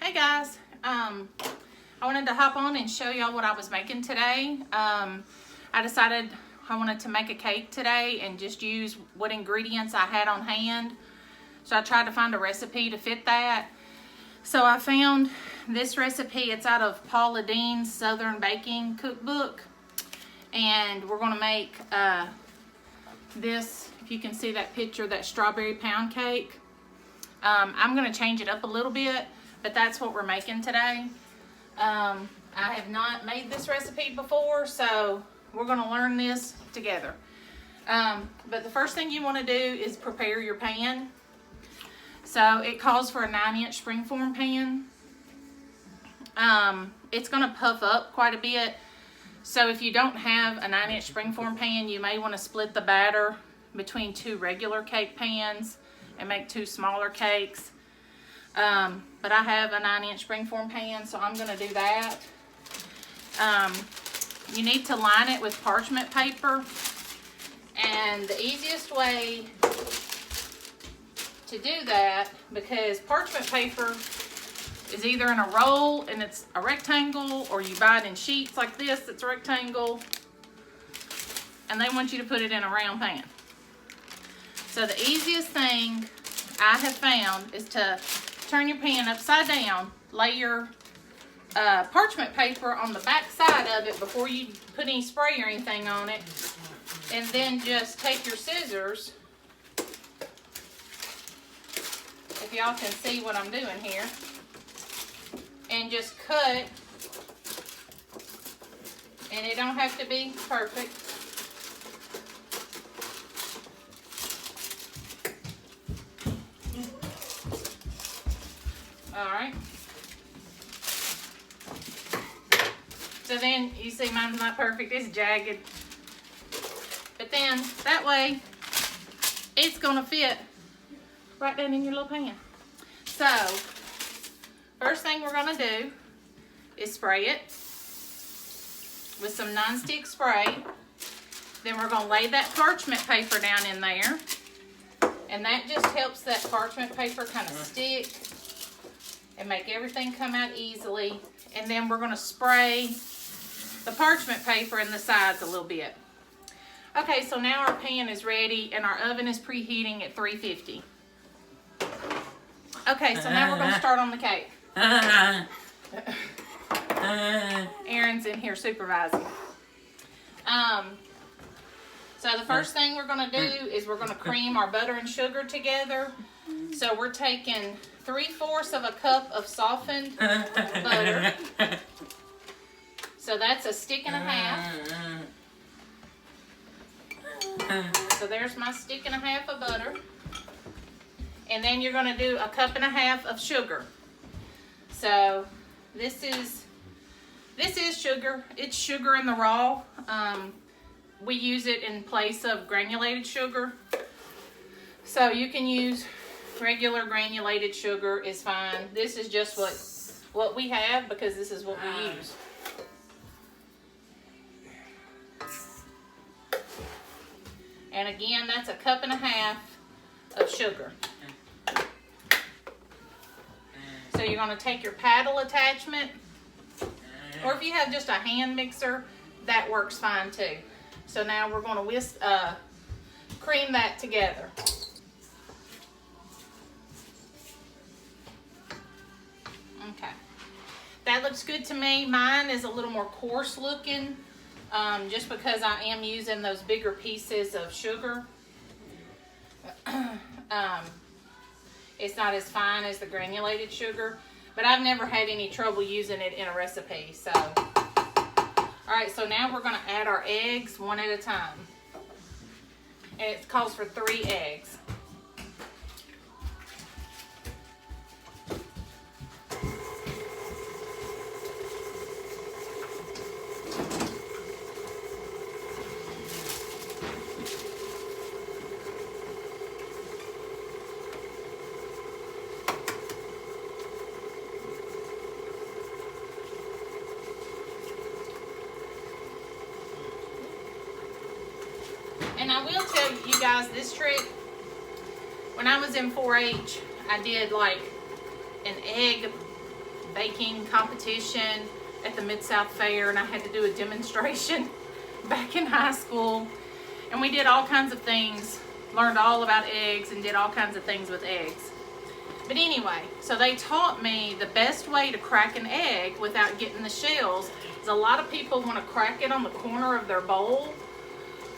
Hey guys, I wanted to hop on and show y'all what I was making today. I decided I wanted to make a cake today and just use what ingredients I had on hand. So I tried to find a recipe to fit that. So I found this recipe. It's out of Paula Deen's Southern Baking Cookbook. And we're gonna make this, if you can see that picture, that strawberry pound cake. I'm gonna change it up a little bit, but that's what we're making today. I have not made this recipe before, so we're gonna learn this together. But the first thing you wanna do is prepare your pan. So it calls for a 9-inch springform pan. It's gonna puff up quite a bit. So if you don't have a 9-inch springform pan, you may wanna split the batter between 2 regular cake pans and make 2 smaller cakes. But I have a 9-inch springform pan, so I'm gonna do that. You need to line it with parchment paper. And the easiest way to do that, because parchment paper is either in a roll and it's a rectangle, or you buy it in sheets like this, it's a rectangle, and they want you to put it in a round pan. So the easiest thing I have found is to turn your pan upside down, lay your parchment paper on the back side of it before you put any spray or anything on it, and then just take your scissors, if y'all can see what I'm doing here, and just cut, and it don't have to be perfect. Alright. So then you see mine's not perfect, it's jagged. But then that way it's gonna fit right down in your little pan. So first thing we're gonna do is spray it with some non-stick spray. Then we're gonna lay that parchment paper down in there. And that just helps that parchment paper kind of stick and make everything come out easily. And then we're gonna spray the parchment paper in the sides a little bit. Okay, so now our pan is ready and our oven is preheating at 350. Okay, so now we're gonna start on the cake. Aaron's in here supervising. So the first thing we're gonna do is we're gonna cream our butter and sugar together. So we're taking 3/4 of a cup of softened butter. So that's a stick and a half. So there's my stick and a half of butter. And then you're gonna do a cup and a half of sugar. So this is sugar. It's sugar in the raw. We use it in place of granulated sugar. So you can use regular granulated sugar is fine. This is just what we have because this is what we use. And again, that's a cup and a half of sugar. So you're going to take your paddle attachment, or if you have just a hand mixer, that works fine too. So now we're going to cream that together. Okay, that looks good to me. Mine is a little more coarse looking, just because I am using those bigger pieces of sugar. It's not as fine as the granulated sugar, but I've never had any trouble using it in a recipe. So, all right, so now we're gonna add our eggs one at a time. And it calls for 3 eggs. And I will tell you guys this trick. When I was in 4-H, I did like an egg baking competition at the Mid-South Fair, and I had to do a demonstration back in high school. And we did all kinds of things, learned all about eggs and did all kinds of things with eggs. But anyway, so they taught me the best way to crack an egg without getting the shells. Is a lot of people want to crack it on the corner of their bowl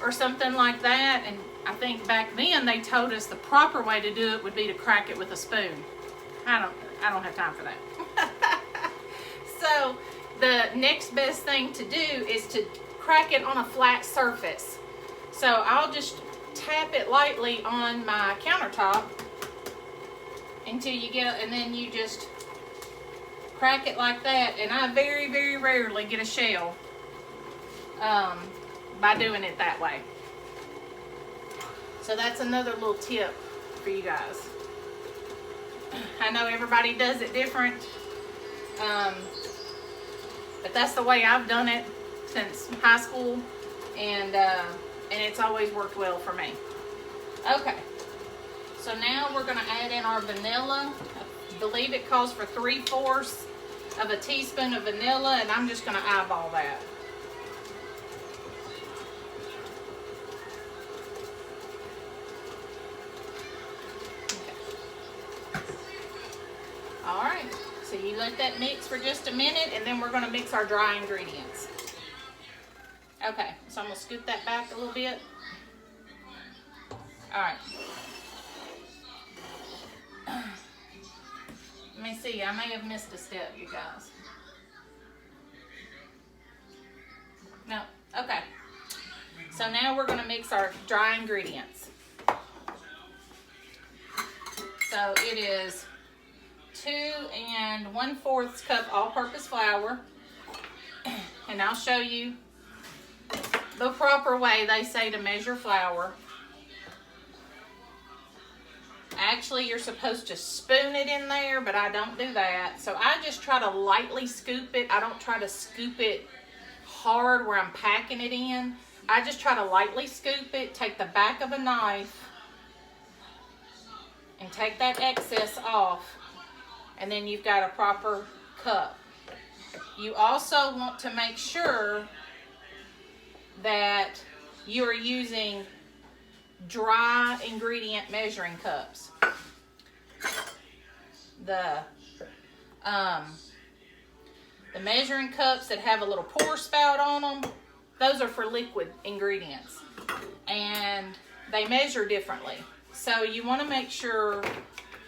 or something like that. And I think back then they told us the proper way to do it would be to crack it with a spoon. I don't have time for that. So the next best thing to do is to crack it on a flat surface. So I'll just tap it lightly on my countertop until you get, and then you just crack it like that. And I very, very rarely get a shell by doing it that way. So that's another little tip for you guys. I know everybody does it different, but that's the way I've done it since high school, and it's always worked well for me. Okay, so now we're going to add in our vanilla. I believe it calls for 3/4 of a teaspoon of vanilla, and I'm just going to eyeball that. All right, so you let that mix for just a minute, and then we're going to mix our dry ingredients. Okay, so I'm going to scoot that back a little bit. All right. Let me see, I may have missed a step, you guys. No, okay. So now we're going to mix our dry ingredients. So it is 2 1/4 cup all-purpose flour, and I'll show you the proper way they say to measure flour. Actually, you're supposed to spoon it in there, but I don't do that. So I just try to lightly scoop it. I don't try to scoop it hard where I'm packing it in. I just try to lightly scoop it, take the back of a knife, and take that excess off. And then you've got a proper cup. You also want to make sure that you are using dry ingredient measuring cups. The measuring cups that have a little pour spout on them, those are for liquid ingredients, and they measure differently. So you want to make sure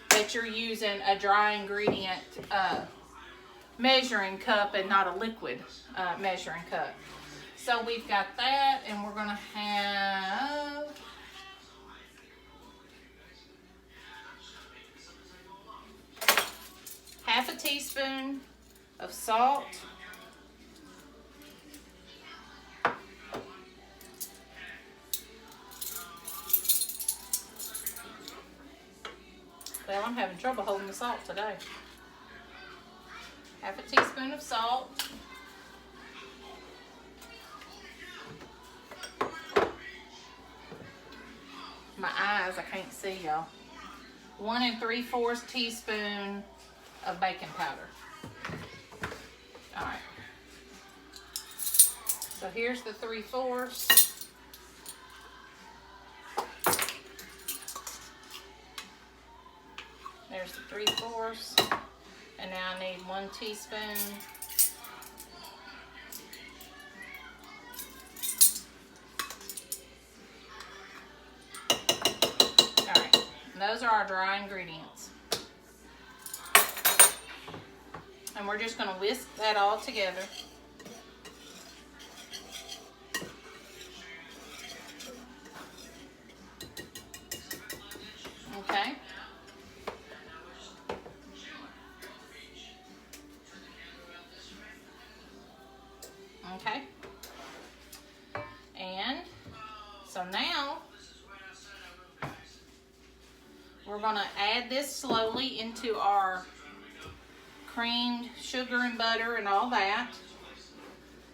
that you're using a dry ingredient measuring cup and not a liquid measuring cup. So we've got that, and we're going to have half a teaspoon of salt, well, I'm having trouble holding the salt today. Half a teaspoon of salt. My eyes, I can't see y'all. 1 3/4 teaspoon of baking powder. All right. So here's the 3/4. There's the 3/4. And now I need 1 teaspoon. All right. And those are our dry ingredients. And we're just going to whisk that all together. Okay. Okay. And so now we're going to add this slowly into our creamed sugar and butter and all that.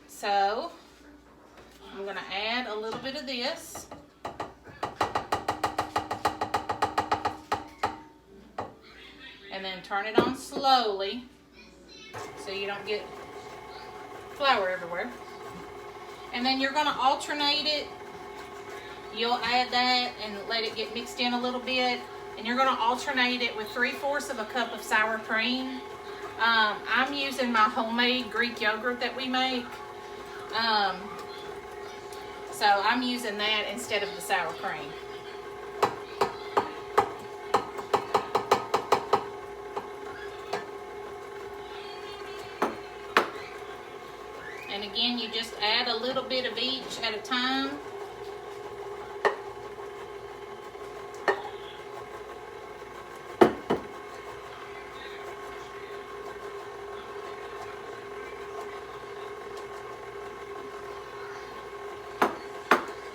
So I'm going to add a little bit of this. And then turn it on slowly. so you don't get flour everywhere. And then you're going to alternate it. You'll add that and let it get mixed in a little bit. And you're going to alternate it with 3/4 of a cup of sour cream. I'm using my homemade Greek yogurt that we make. So I'm using that instead of the sour cream. And again, you just add a little bit of each at a time.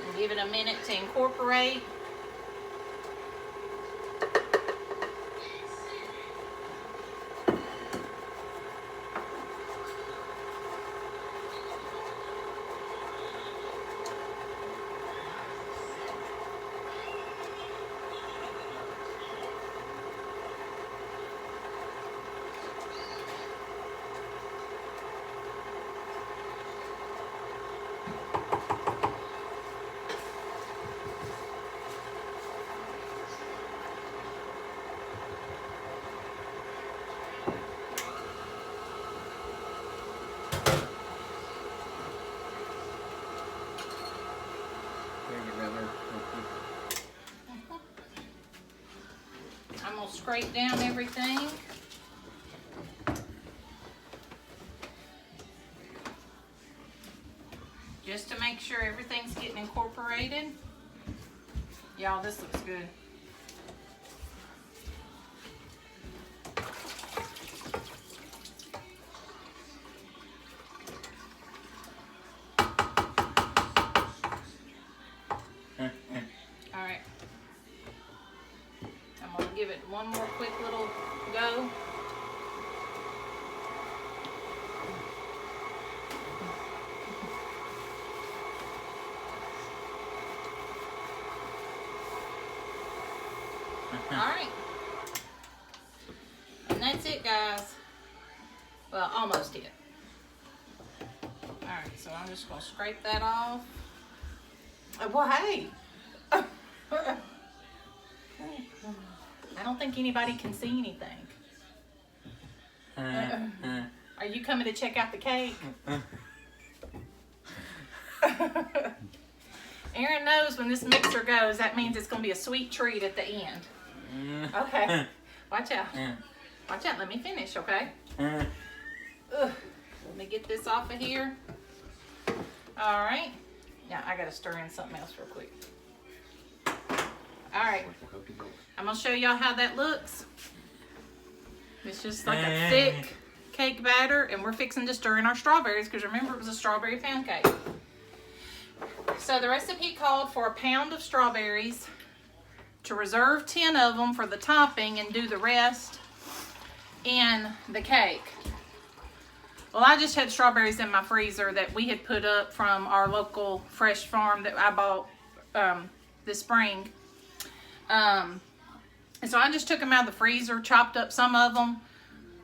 And give it a minute to incorporate. I'm going to scrape down everything. Just to make sure everything's getting incorporated. Y'all, this looks good. Alright. I'm going to give it one more quick little go. Alright. And that's it, guys. Well, almost it. Alright, so I'm just going to scrape that off. Well, hey. I don't think anybody can see anything. Are you coming to check out the cake? Aaron knows when this mixer goes, that means it's going to be a sweet treat at the end. Okay. Watch out. Watch out. Let me finish, okay? Let me get this off of here. All right. Now, I got to stir in something else real quick. All right. I'm going to show y'all how that looks. It's just like a thick cake batter, and we're fixing to stir in our strawberries because remember, it was a strawberry pound cake. So the recipe called for 1 pound of strawberries, to reserve 10 of them for the topping and do the rest in the cake. Well, I just had strawberries in my freezer that we had put up from our local fresh farm that I bought this spring. And so I just took them out of the freezer, chopped up some of them,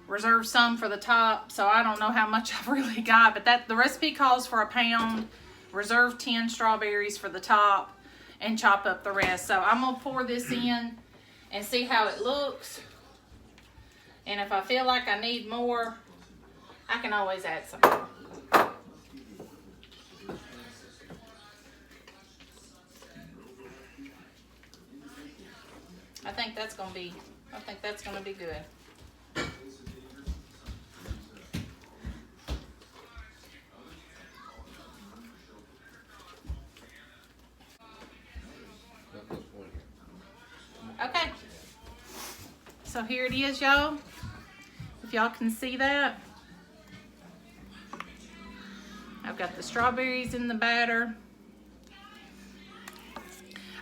reserved some for the top. So I don't know how much I've really got, but the recipe calls for 1 pound, reserve 10 strawberries for the top, and chop up the rest. So I'm gonna pour this in and see how it looks. And if I feel like I need more, I can always add some more. I think that's gonna be good. Okay, so here it is, y'all. If y'all can see that, I've got the strawberries in the batter.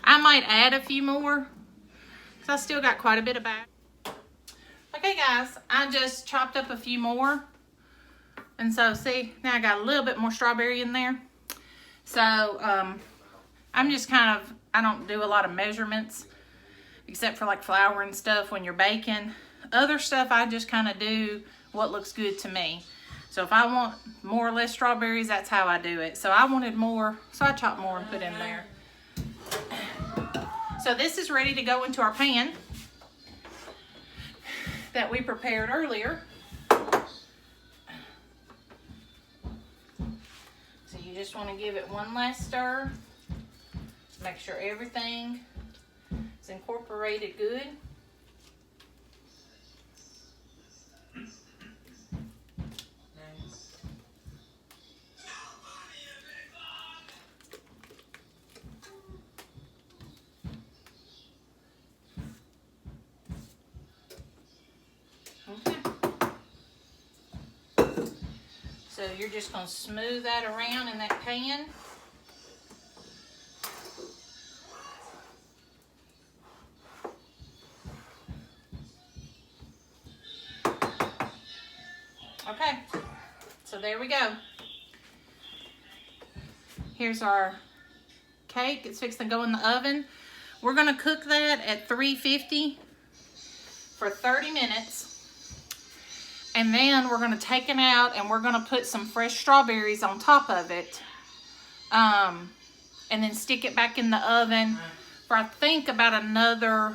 I might add a few more because I still got quite a bit of batter. Okay, guys, I just chopped up a few more, and so see, now I got a little bit more strawberry in there. So I'm just kind of, I don't do a lot of measurements except for like flour and stuff when you're baking. Other stuff I just kind of do what looks good to me. So if I want more or less strawberries, that's how I do it. So I wanted more, so I chopped more and put in there. So this is ready to go into our pan that we prepared earlier. So you just want to give it one last stir. Make sure everything is incorporated good. Okay. So you're just going to smooth that around in that pan. Okay, so there we go. Here's our cake. It's fixing to go in the oven. We're going to cook that at 350 for 30 minutes. And then we're going to take it out and we're going to put some fresh strawberries on top of it. And then stick it back in the oven for I think about another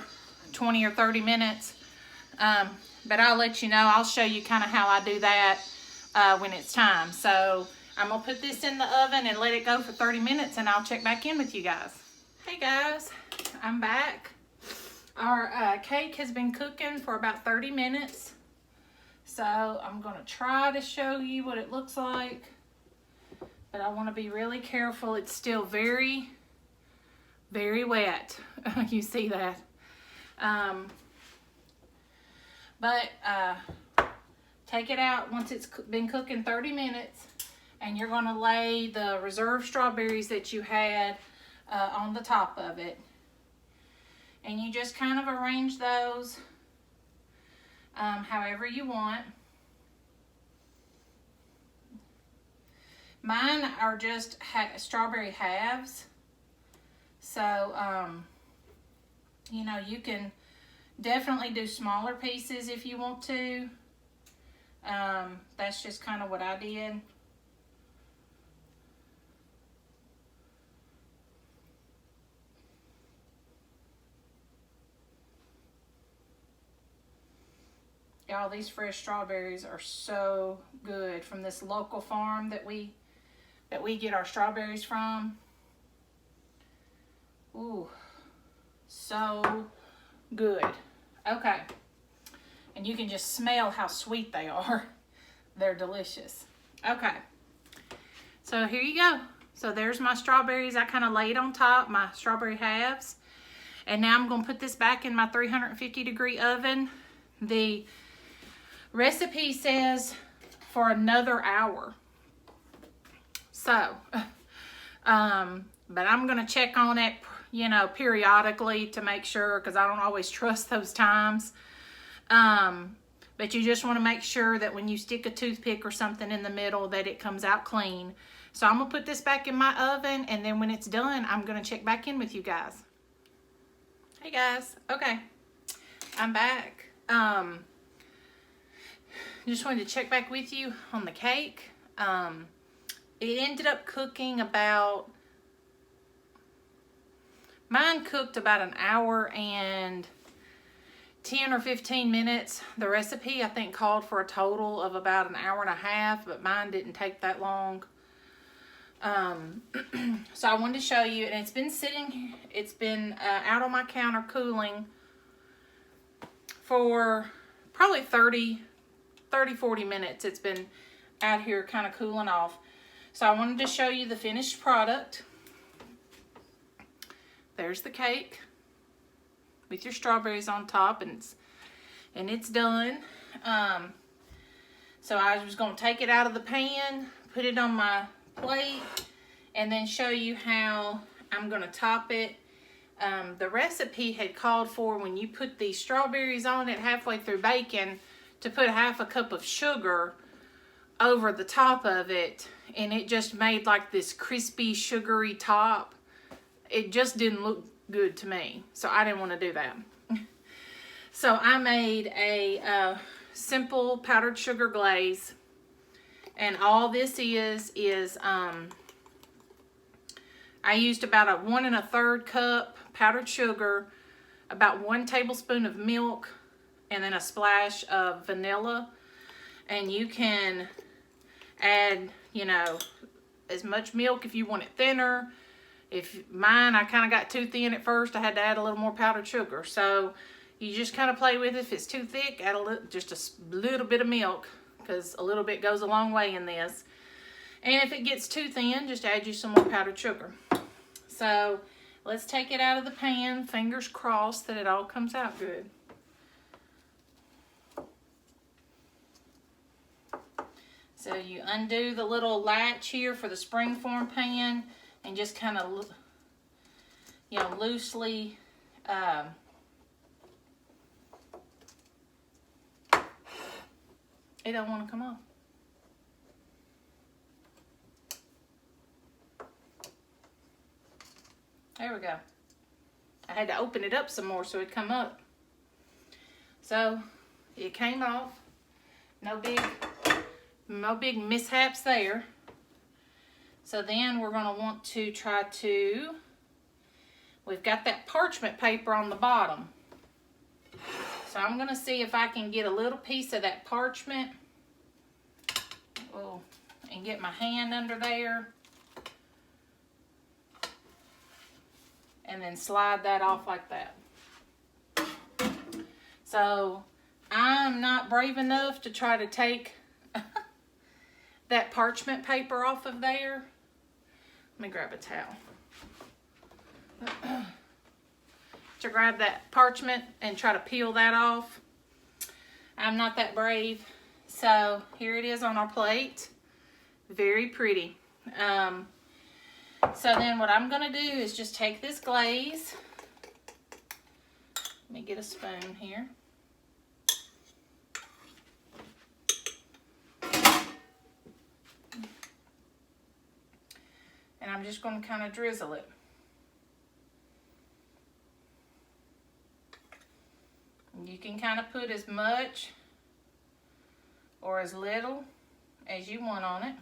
20 or 30 minutes. But I'll let you know. I'll show you kind of how I do that when it's time. So I'm going to put this in the oven and let it go for 30 minutes and I'll check back in with you guys. Hey guys, I'm back. Our cake has been cooking for about 30 minutes. So I'm going to try to show you what it looks like. But I want to be really careful. It's still very, very wet. You see that. Take it out once it's been cooking 30 minutes and you're going to lay the reserved strawberries that you had on the top of it. And you just kind of arrange those however you want. Mine are just strawberry halves. So, you know, you can definitely do smaller pieces if you want to. That's just kind of what I did. Y'all, these fresh strawberries are so good from this local farm that we get our strawberries from. Ooh, so good. Okay, and you can just smell how sweet they are. They're delicious. Okay, so here you go. So there's my strawberries. I kind of laid on top, my strawberry halves. And now I'm going to put this back in my 350-degree oven. The recipe says for another hour. So, but I'm going to check on it, you know, periodically to make sure, because I don't always trust those times. But you just want to make sure that when you stick a toothpick or something in the middle that it comes out clean. So I'm going to put this back in my oven, and then when it's done, I'm going to check back in with you guys. Hey guys, okay, I'm back. Just wanted to check back with you on the cake. It ended up cooking about, mine cooked about an hour and 10 or 15 minutes. The recipe, I think, called for a total of about an hour and a half, but mine didn't take that long. So I wanted to show you, and it's been sitting, it's been out on my counter cooling for probably 30, 40 minutes. It's been out here kind of cooling off. So I wanted to show you the finished product. There's the cake with your strawberries on top, and it's done. So I was going to take it out of the pan, put it on my plate, and then show you how I'm going to top it. The recipe had called for, when you put these strawberries on it halfway through baking, to put half a cup of sugar over the top of it, and it just made like this crispy, sugary top. It just didn't look good to me, so I didn't want to do that. So I made a simple powdered sugar glaze. And all this is I used about a 1 1/3 cup powdered sugar, about 1 tablespoon of milk, and then a splash of vanilla. And you can add, you know, as much milk if you want it thinner. If mine, I kind of got too thin at first, I had to add a little more powdered sugar. So you just kind of play with it. If it's too thick, add just a little bit of milk, because a little bit goes a long way in this. And if it gets too thin, just add you some more powdered sugar. So let's take it out of the pan. Fingers crossed that it all comes out good. So you undo the little latch here for the springform pan and just kind of, you know, loosely it don't want to come off. There we go. I had to open it up some more so it'd come up. So it came off. No big mishaps there. So then we're going to want to try to, we've got that parchment paper on the bottom. So I'm going to see if I can get a little piece of that parchment. Oh, and get my hand under there. And then slide that off like that. So I'm not brave enough to try to take that parchment paper off of there. Let me grab a towel. To grab that parchment and try to peel that off. I'm not that brave. So here it is on our plate. Very pretty. So then what I'm going to do is just take this glaze. Let me get a spoon here. And I'm just going to kind of drizzle it. You can kind of put as much or as little as you want on it.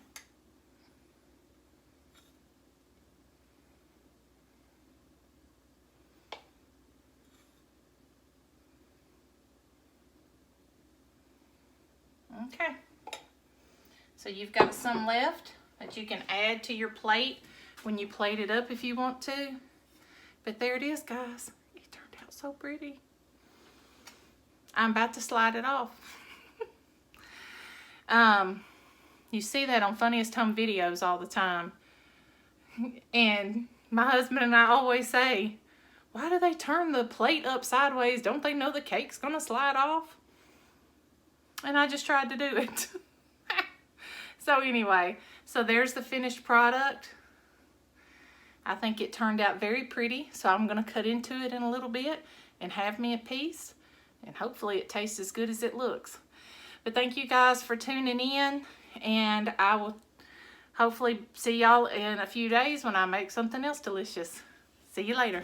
Okay, so you've got some left that you can add to your plate when you plate it up if you want to. But there it is, guys. It turned out so pretty. I'm about to slide it off. You see that on Funniest Home Videos all the time. And my husband and I always say, why do they turn the plate up sideways? Don't they know the cake's gonna slide off? And I just tried to do it. So anyway, so there's the finished product. I think it turned out very pretty. So I'm gonna cut into it in a little bit and have me a piece. And hopefully it tastes as good as it looks. But thank you guys for tuning in. And I will hopefully see y'all in a few days when I make something else delicious. See you later.